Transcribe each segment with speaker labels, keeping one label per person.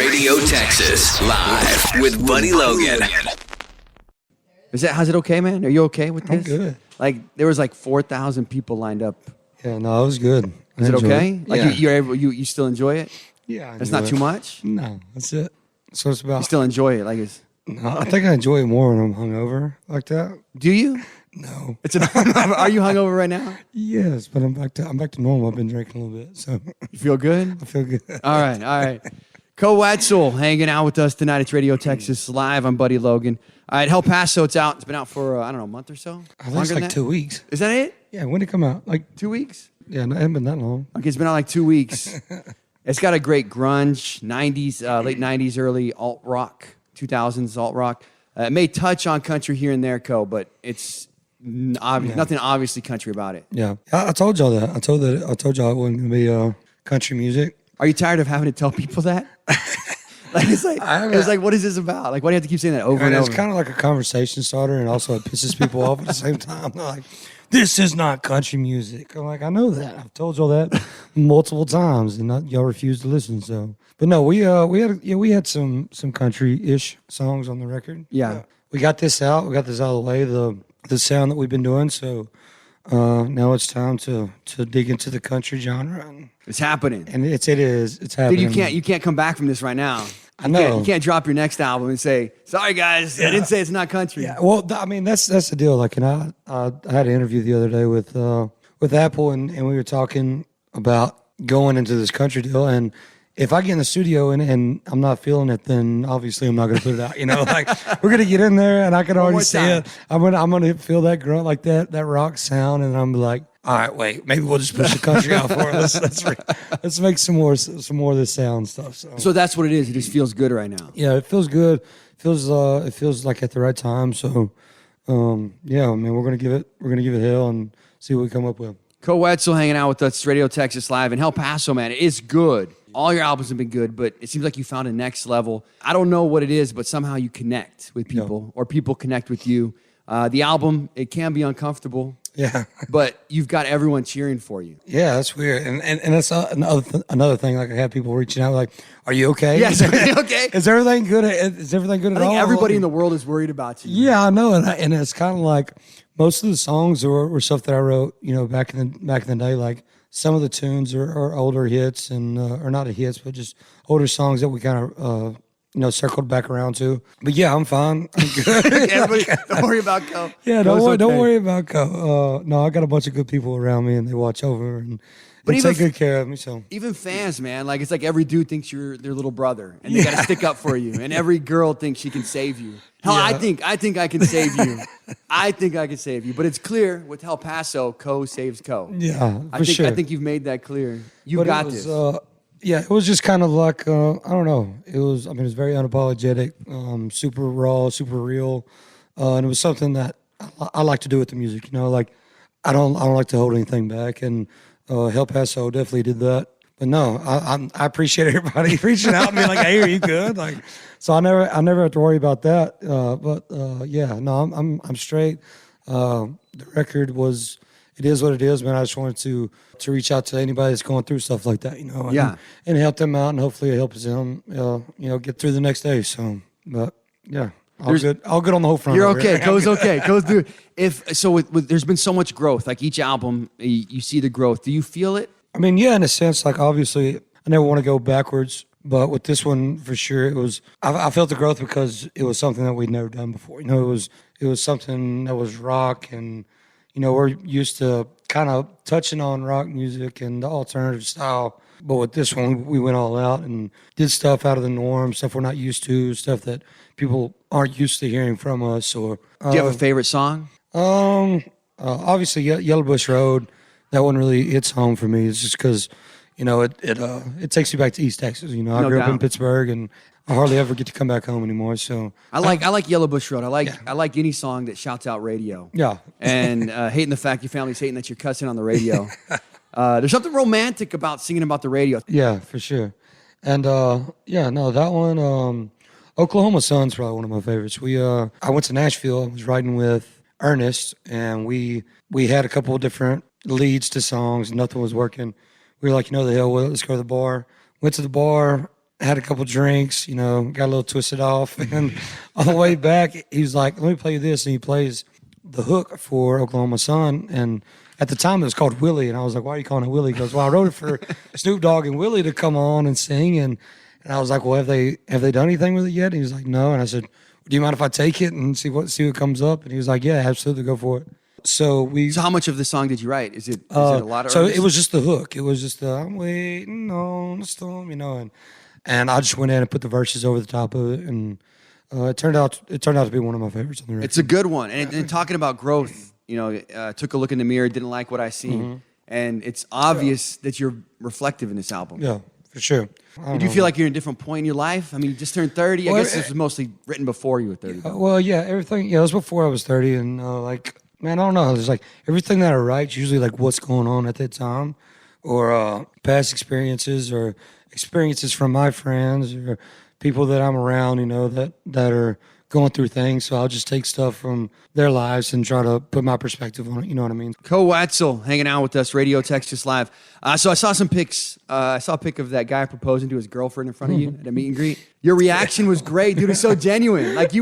Speaker 1: Radio Texas, live with Buddy Logan.
Speaker 2: How's it okay, man? Are you okay with this?
Speaker 3: I'm good.
Speaker 2: Like there was like 4,000 people lined up.
Speaker 3: Yeah, no, it was good.
Speaker 2: Is it okay? Like
Speaker 3: Yeah.
Speaker 2: you still enjoy it?
Speaker 3: Yeah,
Speaker 2: It's not too much.
Speaker 3: No, that's it. That's what it's about.
Speaker 2: You still enjoy it, like it's.
Speaker 3: No, I think I enjoy it more when I'm hungover like that.
Speaker 2: Do you?
Speaker 3: No.
Speaker 2: Are you hungover right now?
Speaker 3: Yes, but I'm back to normal. I've been drinking a little bit, so
Speaker 2: You feel good?
Speaker 3: I feel good.
Speaker 2: All right. Koe Wetzel hanging out with us tonight. It's Radio Texas Live. I'm Buddy Logan. All right, El Paso, it's out. It's been out for, I don't know, a month or so?
Speaker 3: I think it's like 2 weeks.
Speaker 2: Is that it?
Speaker 3: Yeah, when did it come out? Like
Speaker 2: 2 weeks?
Speaker 3: Yeah, no, it hasn't been that long.
Speaker 2: Okay, it's been out like 2 weeks. It's got a great grunge, 90s, late 90s, early alt rock, 2000s alt rock. It may touch on country here and there, Koe, but it's nothing obviously country about it.
Speaker 3: Yeah, I told y'all that. I told y'all it wasn't gonna be country music.
Speaker 2: Are you tired of having to tell people that? It's like, what is this about? Like, why do you have to keep saying that over and over?
Speaker 3: It's kind of like a conversation starter, and also it pisses people off at the same time. They're like, this is not country music. I'm like, I know that. I've told y'all that multiple times, and y'all refuse to listen. So, but no, we had some country-ish songs on the record.
Speaker 2: Yeah.
Speaker 3: We got this out. We got this out of the way. The sound that we've been doing. So now it's time to dig into the country genre. And
Speaker 2: it's happening.
Speaker 3: And it's happening.
Speaker 2: Dude, you can't come back from this right now.
Speaker 3: I know.
Speaker 2: You can't drop your next album and say, sorry guys, I didn't say it's not country.
Speaker 3: Yeah, well, I mean, that's the deal. Like, and I had an interview the other day with Apple, and we were talking about going into this country deal. And if I get in the studio and I'm not feeling it, then obviously I'm not going to put it out. You know, like we're going to get in there, and I can already see it. I'm gonna feel that grunt, like that rock sound, and I'm like, all right, wait, maybe we'll just push the country out for it. Let's make some more of this sound stuff.
Speaker 2: So that's what it is. It just feels good right now.
Speaker 3: Yeah, it feels good. It feels like at the right time. So, yeah, I mean, we're gonna give it hell and see what we come up with.
Speaker 2: Koe Wetzel hanging out with us, Radio Texas Live, and El Paso, man, it is good. All your albums have been good, but it seems like you found a next level. I don't know what it is, but somehow you connect with people, or people connect with you. The album, it can be uncomfortable.
Speaker 3: Yeah,
Speaker 2: but you've got everyone cheering for you.
Speaker 3: Yeah, that's weird, and that's another thing. Like I have people reaching out, like, "Are you okay?
Speaker 2: Yes, are you okay?
Speaker 3: Is everything good? Is everything good at all?"
Speaker 2: I think everybody in the world is worried about you.
Speaker 3: Yeah, I know, and it's kind of like most of the songs were stuff that I wrote, you know, back in the day. Like some of the tunes are older hits, and or not hits, but just older songs that we kind of. Circled back around to. But yeah, I'm fine. I'm good.
Speaker 2: Everybody, don't worry about Koe.
Speaker 3: Yeah, don't worry about Koe. No, I got a bunch of good people around me, and they watch over and take good care of me. So
Speaker 2: even fans, man, like it's like every dude thinks you're their little brother, and they got to stick up for you. And every girl thinks she can save you. Hell, yeah. I think I can save you. I think I can save you. But it's clear with El Paso, Koe saves Koe.
Speaker 3: Yeah, sure.
Speaker 2: I think you've made that clear. You got this.
Speaker 3: Yeah, it was just kind of like I don't know. It was very unapologetic, super raw, super real, and it was something that I like to do with the music. You know, like I don't like to hold anything back, and El Paso definitely did that. But no, I appreciate everybody reaching out and being like, "Hey, are you good?" Like, so I never have to worry about that. Yeah, no, I'm straight. The record was. It is what it is, man. I just wanted to reach out to anybody that's going through stuff like that, you know, and help them out, and hopefully it helps them, get through the next day. So, but yeah, all good on the whole front.
Speaker 2: You're okay. Koe's okay. Koe's dude. There's been so much growth. Like each album, you see the growth. Do you feel it?
Speaker 3: I mean, yeah, in a sense. Like obviously, I never want to go backwards, but with this one for sure, it was. I felt the growth because it was something that we'd never done before. You know, it was something that was rock and. You know, we're used to kind of touching on rock music and the alternative style. But with this one, we went all out and did stuff out of the norm, stuff we're not used to, stuff that people aren't used to hearing from us. Or
Speaker 2: do you have a favorite song?
Speaker 3: Obviously, Yellow Bush Road. That one really hits home for me. It's just because, you know, it takes you back to East Texas. You know, I grew up in Pittsburgh, and I hardly ever get to come back home anymore. So
Speaker 2: I like Yellow Bush Road. I like any song that shouts out radio.
Speaker 3: Yeah.
Speaker 2: And hating the fact your family's hating that you're cussing on the radio. There's something romantic about singing about the radio.
Speaker 3: Yeah, for sure. And that one, Oklahoma Sun's probably one of my favorites. I went to Nashville. I was riding with Ernest, and we had a couple of different leads to songs. Nothing was working. We were like, the hell with it. Let's go to the bar. Went to the bar. had a couple drinks, got a little twisted off. And on the way back, he was like, let me play you this. And he plays the hook for Oklahoma Sun. And at the time, it was called Willie. And I was like, why are you calling it Willie? He goes, well, I wrote it for Snoop Dogg and Willie to come on and sing. And I was like, well, have they done anything with it yet? And he was like, no. And I said, do you mind if I take it and see what comes up? And he was like, yeah, absolutely, go for it. So how
Speaker 2: much of the song did you write? Is it a lot of?
Speaker 3: So it was just the hook. It was just I'm waiting on the storm, and I just went in and put the verses over the top of it, and it turned out to be one of my favorites on the record.
Speaker 2: It's a good one. And talking about growth, took a look in the mirror, didn't like what I see, and it's obvious that you're reflective in this album.
Speaker 3: Yeah, for sure.
Speaker 2: Did you feel like you're in a different point in your life? I mean, you just turned 30. I guess this was mostly written before you were 30.
Speaker 3: Well, yeah, everything. Yeah, it was before I was 30, and man, I don't know. There's like everything that I write, usually like what's going on at that time, or past experiences, or experiences from my friends, or people that I'm around, that are going through things. So I'll just take stuff from their lives and try to put my perspective on it. You know what I mean?
Speaker 2: Koe Wetzel hanging out with us, Radio Texas Live. So I saw some pics. I saw a pic of that guy proposing to his girlfriend in front of you at a meet and greet. Your reaction was great, dude. It was so genuine. Like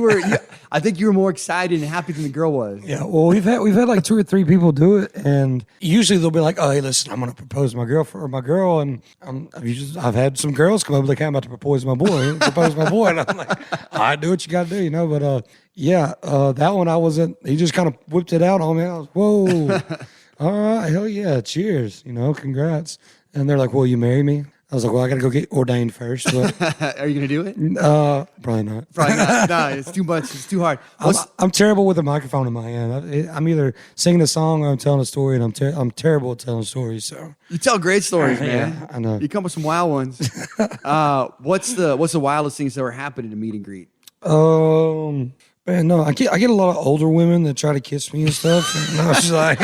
Speaker 2: I think you were more excited and happy than the girl was.
Speaker 3: Yeah. Well, we've had like 2 or 3 people do it, and usually they'll be like, "Oh, hey, listen, I'm gonna propose to my girlfriend or my girl," and I've had some girls come up like, "I'm about to propose to my boy," and I'm like, "All right, do what you gotta do," But that one I wasn't. He just kind of whipped it out on me. I was, whoa, all right, hell yeah, cheers, congrats. And they're like, "Will you marry me?" I was like, "Well, I got to go get ordained first." But,
Speaker 2: are you gonna do it?
Speaker 3: Probably not.
Speaker 2: Probably not. No, it's too much. It's too hard.
Speaker 3: I'm terrible with a microphone in my hand. I'm either singing a song or I'm telling a story, and I'm terrible at telling stories. So
Speaker 2: you tell great stories, man.
Speaker 3: Yeah, I know.
Speaker 2: You come with some wild ones. What's the wildest things that were happening at a meet and greet?
Speaker 3: Man, no, I get a lot of older women that try to kiss me and stuff. And I was like,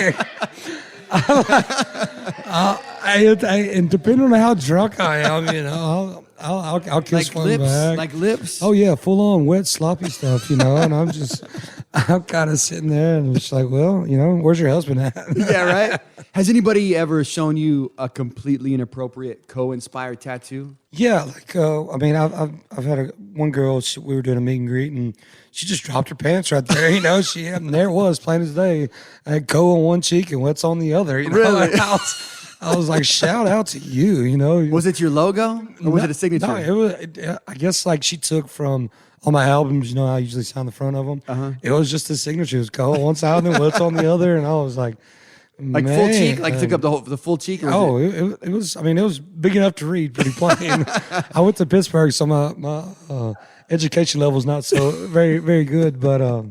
Speaker 3: and depending on how drunk I am, I'll kiss
Speaker 2: like
Speaker 3: one
Speaker 2: lips,
Speaker 3: back.
Speaker 2: like lips.
Speaker 3: Oh yeah, full on wet sloppy stuff, And I'm kind of sitting there and it's like, well, where's your husband at?
Speaker 2: Yeah, right. Has anybody ever shown you a completely inappropriate co-inspired tattoo?
Speaker 3: Yeah, I've had one girl. We were doing a meet and greet, and she just dropped her pants right there. And there it was, plain as day. I had Koe on one cheek and Wet's on the other.
Speaker 2: Really?
Speaker 3: I was like, shout out to you.
Speaker 2: Was it your logo or was it a signature?
Speaker 3: No, it was. I guess like she took from all my albums. I usually sign the front of them.
Speaker 2: Uh-huh.
Speaker 3: It was just a signature. It was Koe on one side and Wet's on the other, and I was like.
Speaker 2: Like full cheek, like took up the full cheek.
Speaker 3: Or it was. I mean, it was big enough to read, pretty plain. I went to Pittsburgh, so my education level is not so very very good. But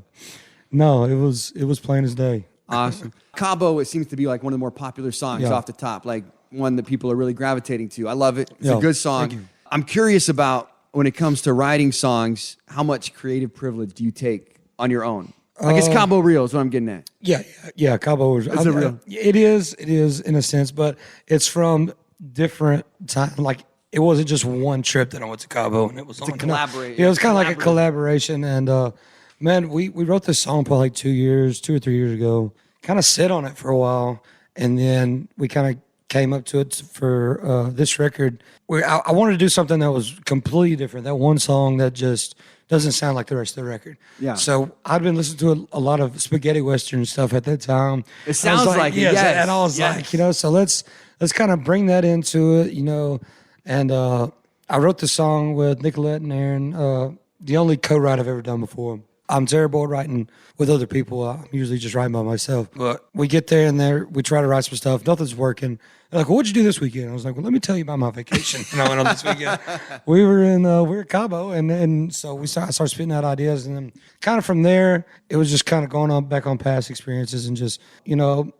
Speaker 3: no, it was plain as day.
Speaker 2: Awesome. Cabo, it seems to be like one of the more popular songs off the top, like one that people are really gravitating to. I love it. It's a good song. I'm curious about when it comes to writing songs, how much creative privilege do you take on your own? Like it's Cabo real is what I'm getting at.
Speaker 3: Yeah. Cabo is.
Speaker 2: Is it real?
Speaker 3: It is in a sense, but it's from different time. Like it wasn't just one trip that I went to Cabo, and it was
Speaker 2: a collaboration.
Speaker 3: Yeah, it was kind of like a collaboration. And man, we wrote this song probably like 2 or 3 years ago. Kind of sit on it for a while, and then we kind of came up to it for this record. I wanted to do something that was completely different. That one song that just doesn't sound like the rest of the record.
Speaker 2: Yeah.
Speaker 3: So I'd been listening to a lot of spaghetti western stuff at that time.
Speaker 2: It sounds like it, yes.
Speaker 3: And I was like, so let's kind of bring that into it, And I wrote the song with Nicolette and Aaron, the only co-write I've ever done before. I'm terrible at writing with other people. I'm usually just writing by myself. But we get there and we try to write some stuff. Nothing's working. They're like, well, what'd you do this weekend? I was like, well, let me tell you about my vacation. On this weekend. We were at Cabo, and so I started spitting out ideas. And then kind of from there, it was just kind of going on back on past experiences and just,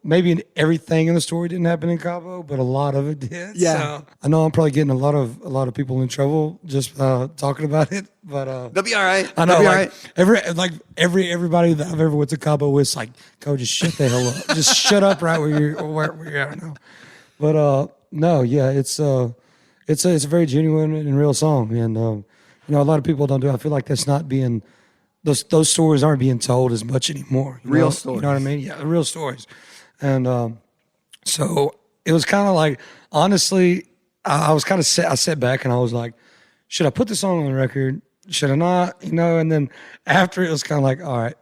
Speaker 3: maybe everything in the story didn't happen in Cabo, but a lot of it did.
Speaker 2: Yeah.
Speaker 3: So I know I'm probably getting a lot of people in trouble just talking about it. But
Speaker 2: they'll be all right.
Speaker 3: I know,
Speaker 2: all right.
Speaker 3: Everybody that I've ever went to Cabo with, like, Koe, just shut the hell up. Just shut up right where you're at now. But no, yeah, it's a very genuine and real song, and a lot of people don't do it. I feel like that's not being those stories aren't being told as much anymore.
Speaker 2: Real stories,
Speaker 3: you know what I mean? Yeah, real stories, and so it was kind of like, honestly, I was kind of I sat back and I was like, should I put this song on the record? Should I not? You know, and then after it was kind of like, all right,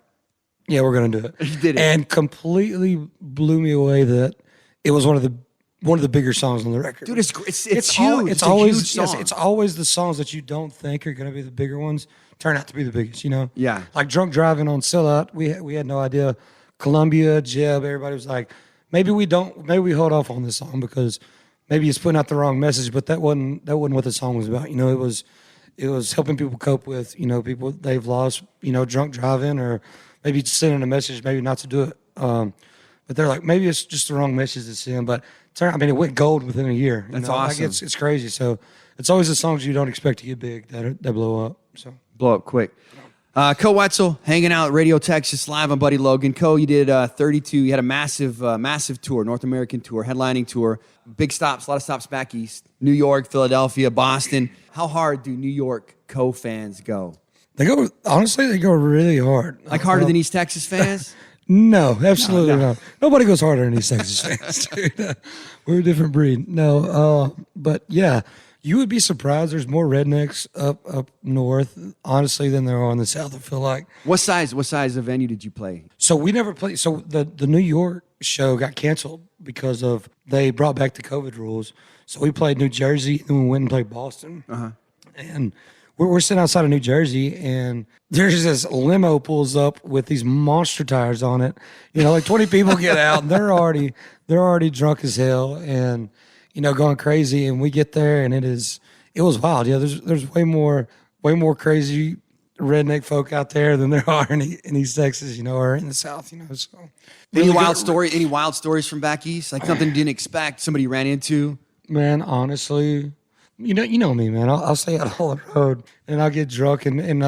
Speaker 3: yeah, we're going to do it.
Speaker 2: You did it.
Speaker 3: And completely blew me away that it was one of the bigger songs on the record.
Speaker 2: Dude, it's huge. It's
Speaker 3: always
Speaker 2: a huge song.
Speaker 3: yes, it's always the songs that you don't think are going to be the bigger ones turn out to be the biggest, you know?
Speaker 2: Yeah.
Speaker 3: Like Drunk Driving on Sellout, we had no idea. Columbia, Jeb, everybody was like, maybe we hold off on this song because maybe it's putting out the wrong message, but that wasn't what the song was about. You know, it was helping people cope with, you know, people they've lost, you know, drunk driving, or maybe just sending a message, maybe not to do it. But they're like, maybe it's just the wrong message to send. But it went gold within a year.
Speaker 2: That's
Speaker 3: know?
Speaker 2: awesome.
Speaker 3: Like it's crazy. So it's always the songs you don't expect to get big that blow up. So
Speaker 2: blow up quick. Koe Wetzel hanging out at Radio Texas Live on Buddy Logan. Koe, you did 32. You had a massive tour, North American tour, headlining tour. Big stops, a lot of stops back east. New York, Philadelphia, Boston. How hard do New York Koe fans go?
Speaker 3: They go really hard.
Speaker 2: Like harder than East Texas fans?
Speaker 3: No, absolutely not. Nobody goes harder than East Texas fans, dude. We're a different breed. No, but yeah. You would be surprised. There's more rednecks up north, honestly, than there are in the south. I feel like.
Speaker 2: What size of venue did you play?
Speaker 3: So we never played. So the New York show got canceled because they brought back the COVID rules. So we played New Jersey, and we went and played Boston. And we're sitting outside of New Jersey, and there's this limo pulls up with these monster tires on it. You know, like 20 people get out, and they're already drunk as hell, and you know, going crazy, and we get there, and it was wild. Yeah, there's way more crazy redneck folk out there than there are in East Texas, you know, or in the South, you know. So,
Speaker 2: Any wild stories from back east? Like something you didn't expect, somebody you ran into?
Speaker 3: Man, honestly, you know me, man. I'll stay out on the road, and I'll get drunk, and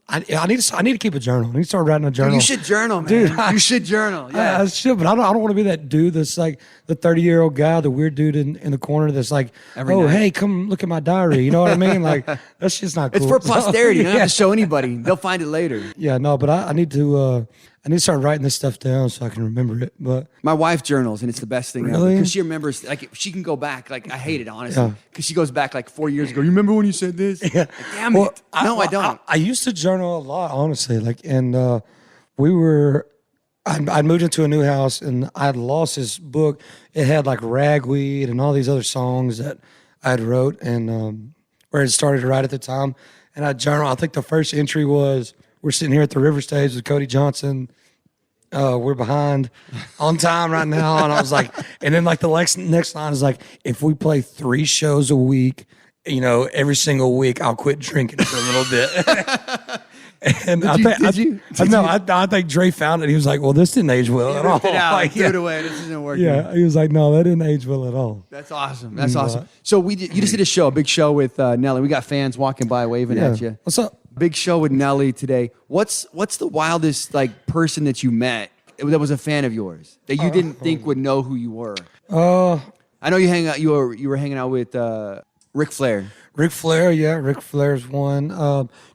Speaker 3: I need to keep a journal. I need to start writing a journal.
Speaker 2: You should journal, man.
Speaker 3: Dude,
Speaker 2: you should journal. Yeah,
Speaker 3: I should, but I don't want to be that dude that's like the 30-year-old guy, the weird dude in the corner that's like, night. Hey, come look at my diary. You know what I mean? Like that's just not cool.
Speaker 2: It's for posterity. You don't have to show anybody. They'll find it later.
Speaker 3: Yeah, no, but I need to start writing this stuff down so I can remember it. But
Speaker 2: my wife journals, and it's the best thing ever
Speaker 3: really?
Speaker 2: because she remembers. Like she can go back. Like I hate it honestly because she goes back like 4 years ago. You remember when you said this?
Speaker 3: Yeah.
Speaker 2: Like, damn it. No, I don't.
Speaker 3: I used to journal a lot, honestly. Like, and I moved into a new house, and I had lost this book. It had like Ragweed and all these other songs that I had wrote, and where I started to write at the time. And I journal. I think the first entry was, we're sitting here at the River Stage with Cody Johnson. We're behind on time right now. And I was like, and then like the next line is like, if we play 3 shows a week, you know, every single week, I'll quit drinking for a little bit. And I think Dre found it. He was like, well, this didn't age well at all.
Speaker 2: It out,
Speaker 3: like,
Speaker 2: threw it away. This isn't working.
Speaker 3: Yeah. He was like, no, that didn't age well at all.
Speaker 2: That's awesome. That's awesome. So you just did a big show with Nelly. We got fans walking by waving at you.
Speaker 3: What's up?
Speaker 2: Big show with Nelly today. What's the wildest like person that you met that was a fan of yours that you didn't think would know who you were? I know you were hanging out with Ric Flair.
Speaker 3: Ric Flair, yeah, Ric Flair's one.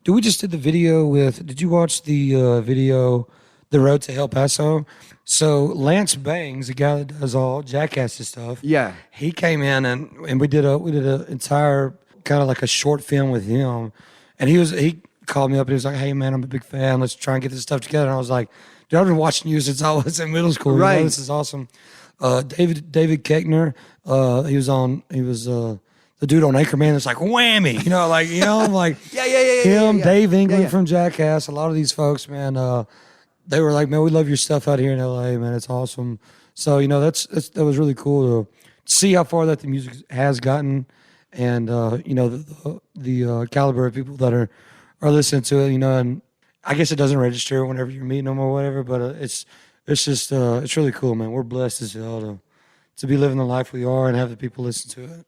Speaker 3: We just did the video with. Did you watch the video, The Road to El Paso? So Lance Bangs, the guy that does all Jackass's stuff,
Speaker 2: yeah,
Speaker 3: he came in and we did a entire kind of like a short film with him, and he called me up and he was like, "Hey man, I'm a big fan. Let's try and get this stuff together." And I was like, "Dude, I've been watching you since I was in middle school.
Speaker 2: Right,
Speaker 3: you know, this is awesome." David Keckner, he was the dude on Anchorman that's like whammy, I'm like him, Dave England from Jackass. A lot of these folks, man, they were like, man, we love your stuff out here in LA, man. It's awesome. So that was really cool to see how far that the music has gotten, and the caliber of people that are listening to it, and I guess it doesn't register whenever you're meeting them or whatever, but it's just it's really cool, man. We're blessed as hell to be living the life we are and have the people listen to it.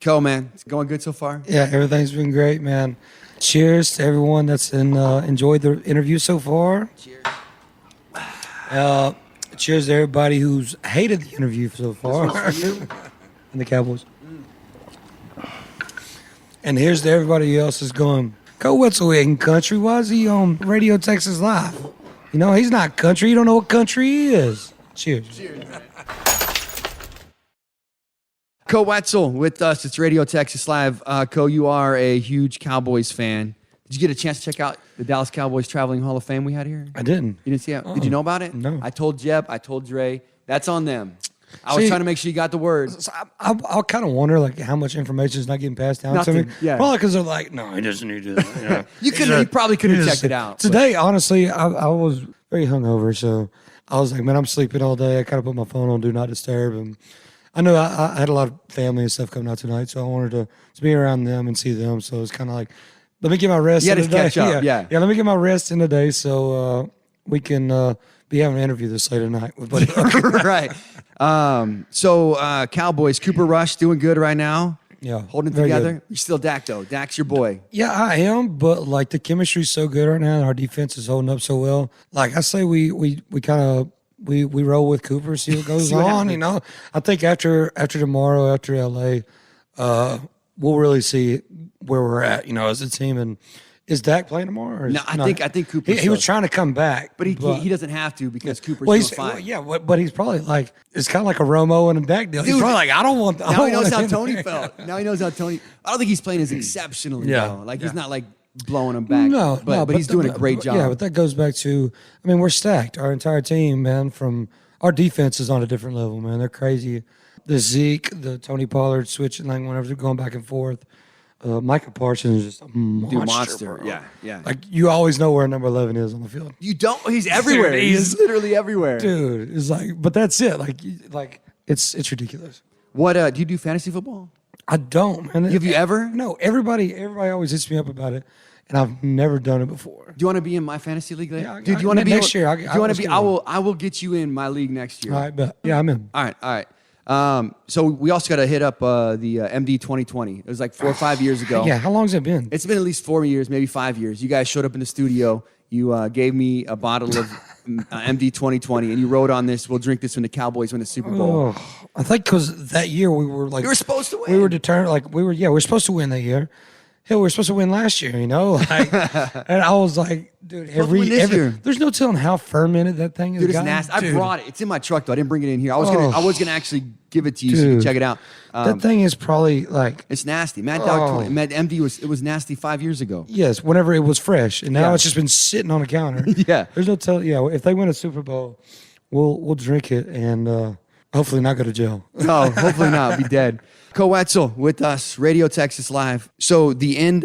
Speaker 2: Cool, man. It's going good so far?
Speaker 3: Yeah, everything's been great, man. Cheers to everyone that's enjoyed the interview so far.
Speaker 2: Cheers.
Speaker 3: Cheers to everybody who's hated the interview so far. And the Cowboys. And here's to everybody else that's going, Koe Wetzel ain't country. Why is he on Radio Texas Live? He's not country. You don't know what country he is. Cheers.
Speaker 2: Cheers, man. Koe Wetzel with us. It's Radio Texas Live. Koe, you are a huge Cowboys fan. Did you get a chance to check out the Dallas Cowboys Traveling Hall of Fame we had here?
Speaker 3: I didn't.
Speaker 2: You didn't see it? Did you know about it?
Speaker 3: No.
Speaker 2: I told Jeb. I told Dre. That's on them. I was trying to make sure you got the word.
Speaker 3: So I kind of wonder like how much information is not getting passed down to me.
Speaker 2: Yeah.
Speaker 3: Probably because they're like, no, he doesn't need to. You know.
Speaker 2: You probably could have checked it out.
Speaker 3: Today, honestly, I was very hungover, so I was like, man, I'm sleeping all day. I kind of put my phone on Do Not Disturb, and I know I had a lot of family and stuff coming out tonight, so I wanted to be around them and see them. So it's kind of like, let me get my rest in the day.
Speaker 2: Catch up. Yeah,
Speaker 3: let me get my rest in the day so we can be having an interview this late at night with Buddy Logan.
Speaker 2: Right. So Cowboys, Cooper Rush doing good right now.
Speaker 3: Yeah,
Speaker 2: holding it together. Good. You're still Dak though. Dak's your boy.
Speaker 3: Yeah, I am. But like the chemistry's so good right now, and our defense is holding up so well. Like I say, we kind of we roll with Cooper, see what goes on. You know, I think after tomorrow, after LA, we'll really see where we're at. You know, as a team. And is Dak playing tomorrow? Or
Speaker 2: no, I think Cooper.
Speaker 3: He was trying to come back,
Speaker 2: but he doesn't have to because Cooper's
Speaker 3: doing
Speaker 2: fine.
Speaker 3: Well, yeah, but he's probably like it's kind of like a Romo and a Dak deal. Dude, he's probably like, I don't want.
Speaker 2: Now he knows how Tony felt. Now he knows how Tony. I don't think he's playing as exceptionally though. Like he's not like blowing him back.
Speaker 3: No,
Speaker 2: but he's doing a great job.
Speaker 3: Yeah, but that goes back to. I mean, we're stacked. Our entire team, man. From our defense is on a different level, man. They're crazy. The Zeke, the Tony Pollard switching like whenever they're going back and forth. Micah Parsons is just a monster.
Speaker 2: Bro. Yeah.
Speaker 3: Like you always know where number 11 is on the field.
Speaker 2: You don't. He's everywhere. Dude, he's literally everywhere.
Speaker 3: Dude, it's like, but that's it. Like it's ridiculous.
Speaker 2: What do you do fantasy football?
Speaker 3: I don't, man.
Speaker 2: Have you ever?
Speaker 3: No. Everybody always hits me up about it, and I've never done it before.
Speaker 2: Do you want to be in my fantasy league?
Speaker 3: Yeah,
Speaker 2: dude. Do you want to be
Speaker 3: next year?
Speaker 2: Do you want to be? I will get you in my league next year.
Speaker 3: All right, but yeah, I'm in.
Speaker 2: All right. So we also got to hit up the MD 2020. It was like 4 or 5 years ago.
Speaker 3: Yeah, how long's it been?
Speaker 2: It's been at least 4 years, maybe 5 years. You guys showed up in the studio. You gave me a bottle of MD 2020, and you wrote on this, we'll drink this when the Cowboys win the Super Bowl.
Speaker 3: Oh, I think because that year we were like...
Speaker 2: You were supposed to win.
Speaker 3: We were determined, like we were supposed to win that year. Hell, we were supposed to win last year, you know? Like, and I was like, dude, every year. There's no telling how fermented that thing is.
Speaker 2: Dude, it's nasty. I brought it. It's in my truck, though. I didn't bring it in here. I was gonna actually give it to you so you can check it out.
Speaker 3: That thing is probably like...
Speaker 2: It's nasty. Mad MD was nasty 5 years ago.
Speaker 3: Yes, whenever it was fresh. And now it's just been sitting on the counter.
Speaker 2: Yeah.
Speaker 3: There's no telling. Yeah, if they win a Super Bowl, we'll drink it and hopefully not go to jail.
Speaker 2: No, hopefully not. Be dead. Koe Wetzel with us, Radio Texas Live. So the end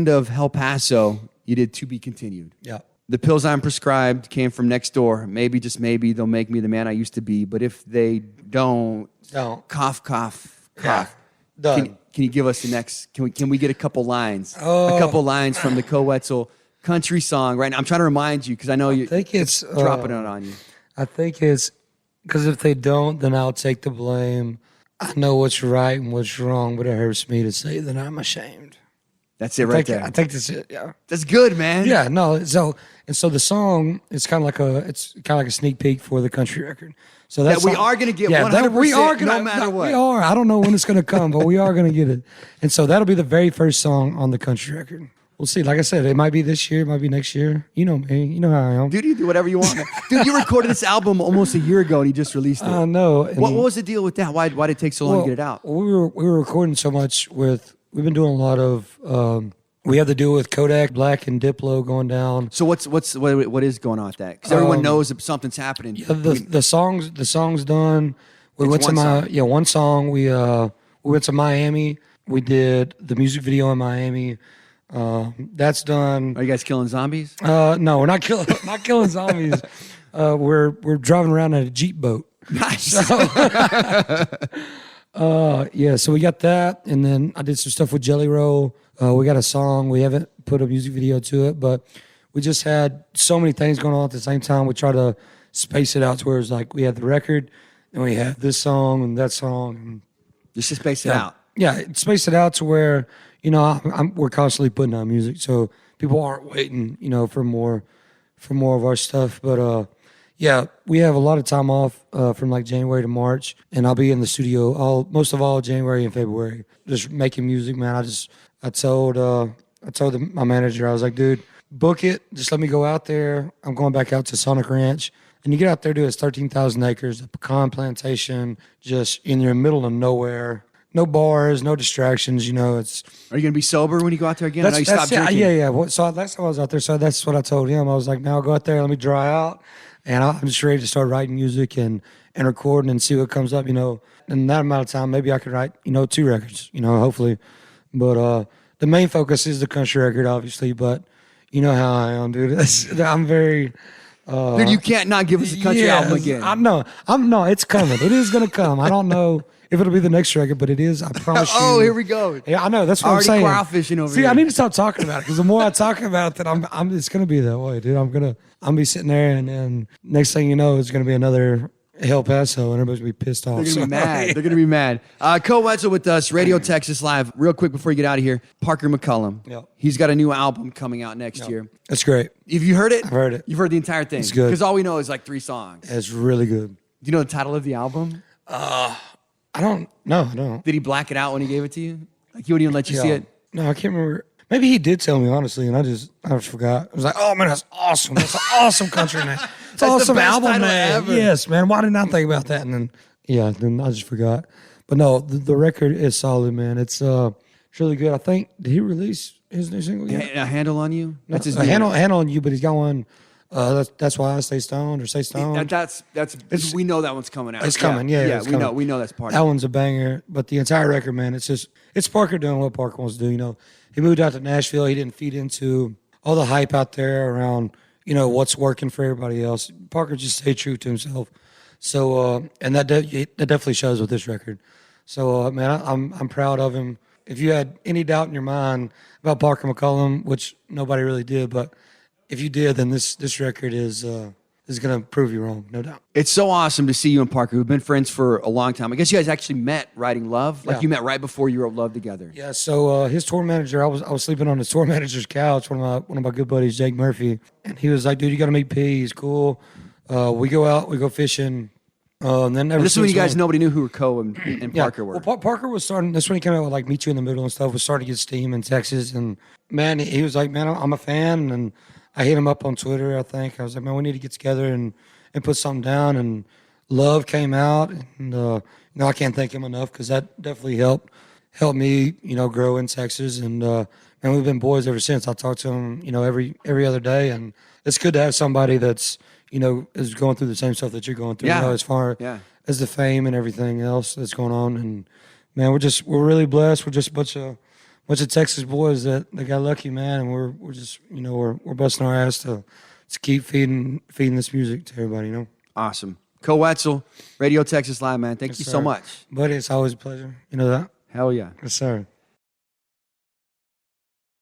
Speaker 2: of El Paso, you did To Be Continued.
Speaker 3: Yeah.
Speaker 2: The pills I'm prescribed came from next door. Maybe, just maybe, they'll make me the man I used to be. But if they don't, cough.
Speaker 3: Yeah. Done.
Speaker 2: Can you give us the next? Can we get a couple lines? A couple lines from the Koe Wetzel country song right now. I'm trying to remind you because I know it's dropping it on you.
Speaker 3: I think it's because if they don't, then I'll take the blame. I know what's right and what's wrong, but it hurts me to say that I'm ashamed.
Speaker 2: That's it right there.
Speaker 3: I think that's it. Yeah,
Speaker 2: that's good, man.
Speaker 3: Yeah, no. So the song is kind of like a sneak peek for the country record. So that
Speaker 2: we are going to get 100%. No matter what.
Speaker 3: We are. I don't know when it's going to come, but we are going to get it. And so that'll be the very first song on the country record. We'll see. Like I said, it might be this year, it might be next year. You know me. You know how I am.
Speaker 2: Dude, you do whatever you want. Dude, you recorded this album almost a year ago and you just released it.
Speaker 3: I know.
Speaker 2: What was the deal with that? Why did it take so long to get it out?
Speaker 3: We were recording so much we've been doing a lot of, we have to deal with Kodak Black and Diplo going down.
Speaker 2: So what is going on with that? Because everyone knows that something's happening.
Speaker 3: Yeah, the song's done. We went to one song. We went to Miami. We did the music video in Miami. That's done.
Speaker 2: Are you guys killing zombies?
Speaker 3: No, we're not killing zombies. We're driving around in a Jeep boat.
Speaker 2: Nice.
Speaker 3: So we got that, and then I did some stuff with Jelly Roll. We got a song. We haven't put a music video to it, but we just had so many things going on at the same time. We try to space it out to where it's like we had the record, and we have this song and that song. And
Speaker 2: just to space it out.
Speaker 3: Yeah, space it out to where, you know, we're constantly putting out music, so people aren't waiting, you know, for more of our stuff. But we have a lot of time off from like January to March, and I'll be in the studio most of all January and February, just making music, man. I told my manager, I was like, dude, book it. Just let me go out there. I'm going back out to Sonic Ranch. And you get out there, dude, it's 13,000 acres, a pecan plantation, just in the middle of nowhere. no bars, no distractions. You know, it's
Speaker 2: Are you gonna be sober when you go out there again? I know you stopped drinking.
Speaker 3: yeah. So last time I was out there, so that's what I told him. I was like, man, I'll go out there, let me dry out, and I'm just ready to start writing music and recording and see what comes up. You know, in that amount of time, maybe I could write 2 records. You know, hopefully, but the main focus is the country record, obviously. But you know how I am, dude. I'm very.
Speaker 2: Dude, you can't not give us a country album again.
Speaker 3: No, it's coming. It is gonna come. I don't know if it'll be the next record, but it is. I promise you.
Speaker 2: Oh, here we go.
Speaker 3: Yeah, I know. That's what
Speaker 2: Already
Speaker 3: I'm saying.
Speaker 2: corral fishing over
Speaker 3: See,
Speaker 2: here.
Speaker 3: I need to stop talking about it because the more I talk about it, that I'm it's gonna be that way, dude. I'm be sitting there, and next thing you know, it's gonna be another El Paso, and everybody's gonna be pissed off.
Speaker 2: They're gonna be mad. They're gonna be mad. Koe Wetzel with us, Radio Texas Live. Real quick before you get out of here, Parker McCullum.
Speaker 3: Yep.
Speaker 2: He's got a new album coming out next year.
Speaker 3: That's great.
Speaker 2: Have you heard it?
Speaker 3: I've heard it.
Speaker 2: You've heard the entire thing.
Speaker 3: It's good.
Speaker 2: Because all we know is like 3 songs.
Speaker 3: It's really good.
Speaker 2: Do you know the title of the album?
Speaker 3: I don't. No, I don't.
Speaker 2: Did he black it out when he gave it to you? Like he wouldn't even let you see it?
Speaker 3: No, I can't remember. Maybe he did tell me honestly, and I just forgot. I was like, "Oh man, that's awesome! That's an awesome country name. It's
Speaker 2: That's
Speaker 3: awesome
Speaker 2: the best
Speaker 3: album,
Speaker 2: title
Speaker 3: man.
Speaker 2: ever.
Speaker 3: Yes, man. Why didn't I think about that?" And then I just forgot. But no, the record is solid, man. It's really good. I think did he release his new single yet?
Speaker 2: A Handle on You? That's his
Speaker 3: A
Speaker 2: new
Speaker 3: handle on you, but he's got one. That's why I stay stoned or stay stoned.
Speaker 2: That's we know that one's coming out.
Speaker 3: It's coming, yeah, it's coming.
Speaker 2: We know that's part
Speaker 3: That
Speaker 2: of it.
Speaker 3: one's a banger, but the entire record, man, it's Parker doing what Parker wants to do. You know, he moved out to Nashville. He didn't feed into all the hype out there around, what's working for everybody else. Parker just stayed true to himself. So, and that definitely shows with this record. So, man, I'm proud of him. If you had any doubt in your mind about Parker McCullum, which nobody really did, but if you did, then this record is going to prove you wrong, no doubt.
Speaker 2: It's so awesome to see you and Parker, who've been friends for a long time. I guess you guys actually met writing Love. Like
Speaker 3: Yeah.
Speaker 2: you met right before you wrote Love together.
Speaker 3: Yeah. So his tour manager, I was sleeping on his tour manager's couch. One of my good buddies, Jake Murphy, and he was like, "Dude, you got to meet P. He's cool. We go out, we go fishing." And then
Speaker 2: And this is when you guys nobody knew who Koe and Parker were.
Speaker 3: Well, Parker was starting. That's when he came out with like "Meet You in the Middle" and stuff. Was starting to get steam in Texas, and man, he was like, "Man, I'm a fan." And I hit him up on Twitter. I think I was like, "Man, we need to get together and put something down." And Love came out, and I can't thank him enough because that definitely helped me, grow in Texas. And man, we've been boys ever since. I talk to him, every other day, and it's good to have somebody that's is going through the same stuff that you're going through.
Speaker 2: Yeah.
Speaker 3: As far as the fame and everything else that's going on. And man, we're really blessed. We're just a bunch of Texas boys that got lucky, man. And we're just we're busting our ass to keep feeding this music to everybody.
Speaker 2: Awesome. Koe Wetzel, Radio Texas Live, man. Thank you so much.
Speaker 3: Buddy, it's always a pleasure. You know that?
Speaker 2: Hell yeah.
Speaker 3: Yes, sir.